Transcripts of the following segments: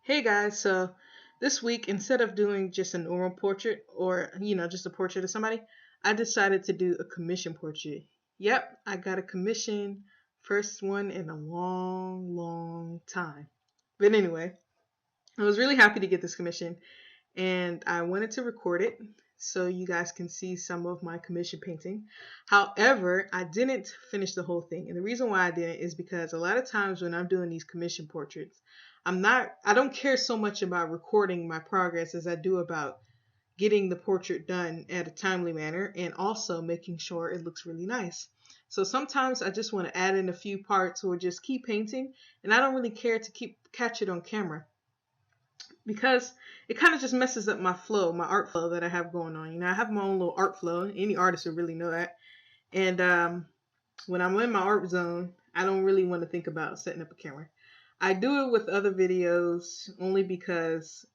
Hey guys, so this week instead of doing just a normal portrait or just a portrait of somebody, I decided to do a commission portrait. Yep, I got a commission, first one in a long, long time. But anyway, I was really happy to get this commission and I wanted to record it so you guys can see some of my commission painting. However, I didn't finish the whole thing. And the reason why I didn't is because a lot of times when I'm doing these commission portraits, I don't care so much about recording my progress as I do about getting the portrait done at a timely manner and also making sure it looks really nice. So sometimes I just want to add in a few parts or just keep painting, and I don't really care to keep catch it on camera because it kind of just messes up my flow, my art flow that I have going on. I have my own little art flow. Any artist would really know that. And when I'm in my art zone, I don't really want to think about setting up a camera. I do it with other videos only because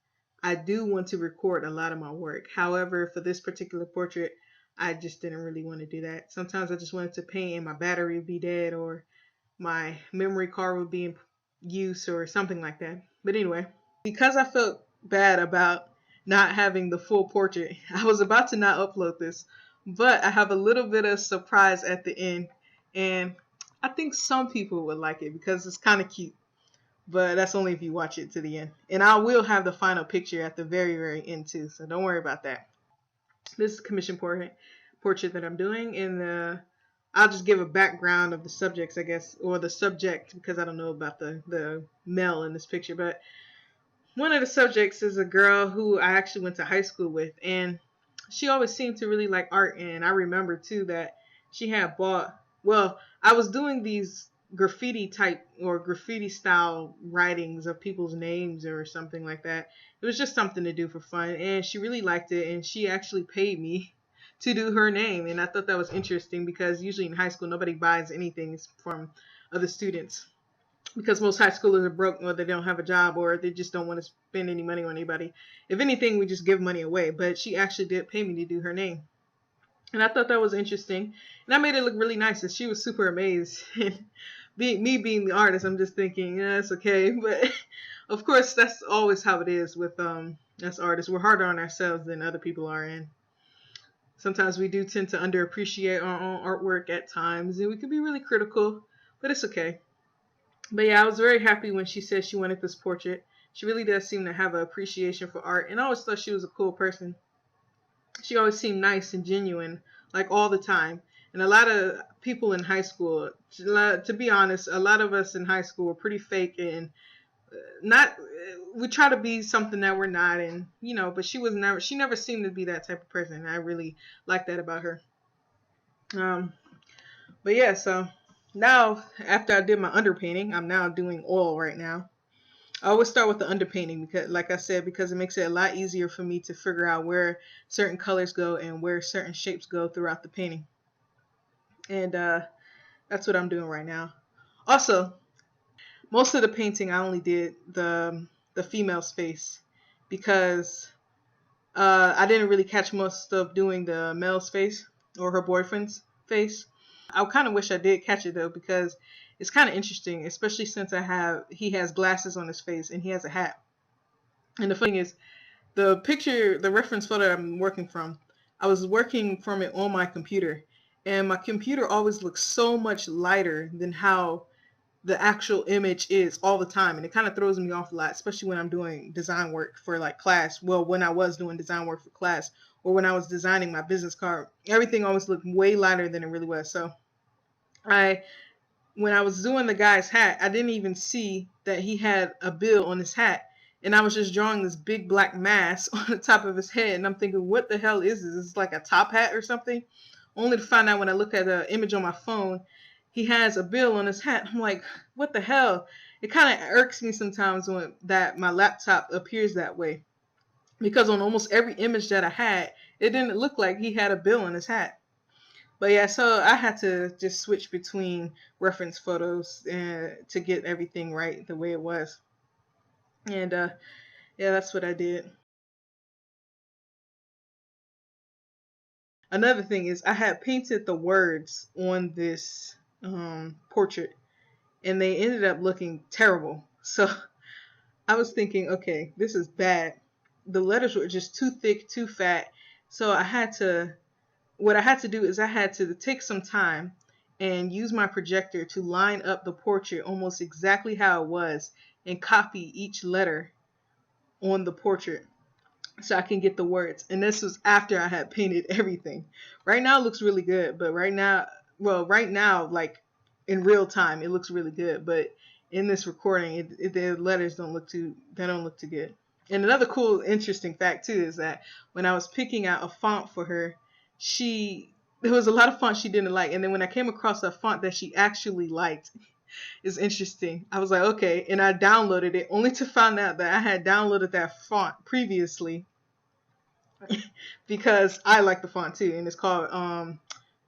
I do want to record a lot of my work. However, for this particular portrait, I just didn't really want to do that. Sometimes I just wanted to paint and my battery would be dead or my memory card would be in use or something like that. But anyway, because I felt bad about not having the full portrait, I was about to not upload this, but I have a little bit of surprise at the end, and I think some people would like it because it's kind of cute. But that's only if you watch it to the end. And I will have the final picture at the very, very end too, so don't worry about that. This is a commission portrait that I'm doing, and I'll just give a background of the subjects, I guess, or the subject, because I don't know about the male in this picture. But one of the subjects is a girl who I actually went to high school with, and she always seemed to really like art. And I remember too that she had bought, well, I was doing these graffiti type or graffiti style writings of people's names or something like that. It was just something to do for fun, and she really liked it, and she actually paid me to do her name. And I thought that was interesting because usually in high school nobody buys anything from other students because most high schoolers are broke or they don't have a job or they just don't want to spend any money on anybody. If anything, we just give money away. But she actually did pay me to do her name. And I thought that was interesting. And I made it look really nice. And she was super amazed. And being the artist, I'm just thinking, yeah, it's okay. But of course, that's always how it is with us artists. We're harder on ourselves than other people are. And sometimes we do tend to underappreciate our own artwork at times. And we can be really critical. But it's okay. But yeah, I was very happy when she said she wanted this portrait. She really does seem to have an appreciation for art, and I always thought she was a cool person. She always seemed nice and genuine, like all the time. And a lot of people in high school, to be honest, a lot of us in high school were pretty fake and not. We try to be something that we're not, and but she was never. She never seemed to be that type of person. I really like that about her. Um, but yeah, so now after I did my underpainting, I'm now doing oil right now. I always start with the underpainting because, like I said, because it makes it a lot easier for me to figure out where certain colors go and where certain shapes go throughout the painting. And that's what I'm doing right now. Also, most of the painting I only did the female's face because I didn't really catch most of doing the male's face or her boyfriend's face. I kind of wish I did catch it though because it's kind of interesting, especially since he has glasses on his face and he has a hat. And the thing is, the reference photo I'm working from, I was working from it on my computer, and my computer always looks so much lighter than how the actual image is all the time, and it kind of throws me off a lot, especially when I'm doing design work for like class. Well, when I was doing design work for class, or when I was designing my business card, everything always looked way lighter than it really was. So I when I was doing the guy's hat, I didn't even see that he had a bill on his hat. And I was just drawing this big black mass on the top of his head. And I'm thinking, what the hell is this? Is this like a top hat or something? Only to find out when I look at the image on my phone, he has a bill on his hat. I'm like, what the hell? It kind of irks me sometimes when that my laptop appears that way. Because on almost every image that I had, it didn't look like he had a bill on his hat. But yeah, so I had to just switch between reference photos to get everything right the way it was. And yeah, that's what I did. Another thing is I had painted the words on this portrait and they ended up looking terrible. So I was thinking, okay, this is bad. The letters were just too thick, too fat. So what I had to do is I had to take some time and use my projector to line up the portrait almost exactly how it was and copy each letter on the portrait so I can get the words. And this was after I had painted everything. Right now it looks really good, but right now, like in real time, it looks really good. But in this recording, the letters don't look too good. And another cool, interesting fact too is that when I was picking out a font for her, there was a lot of fonts she didn't like, and then when I came across a font that she actually liked, it's interesting. I was like, okay, and I downloaded it only to find out that I had downloaded that font previously because I like the font too, and it's called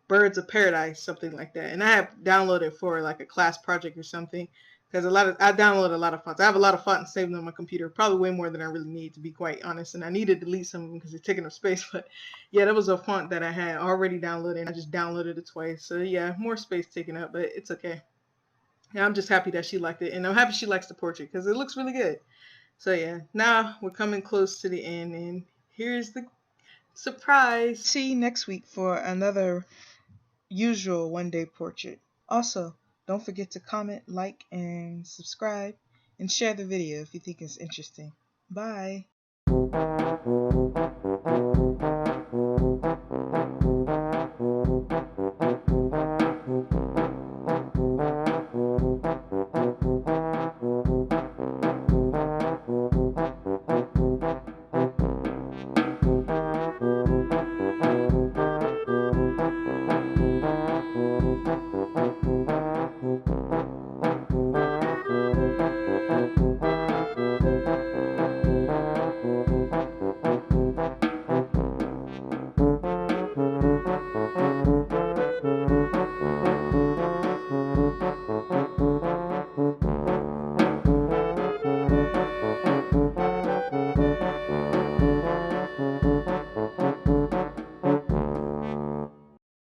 Birds of Paradise, something like that. And I have downloaded for like a class project or something because I download a lot of fonts. I have a lot of fonts saved on my computer, probably way more than I really need, to be quite honest. And I need to delete some of them because they're taking up space. But yeah, that was a font that I had already downloaded, and I just downloaded it twice. So yeah, more space taken up, but it's okay. Yeah, I'm just happy that she liked it, and I'm happy she likes the portrait because it looks really good. So yeah, now we're coming close to the end, and here's the surprise. See you next week for another usual one-day portrait. Also, don't forget to comment, like, and subscribe, and share the video if you think it's interesting. Bye.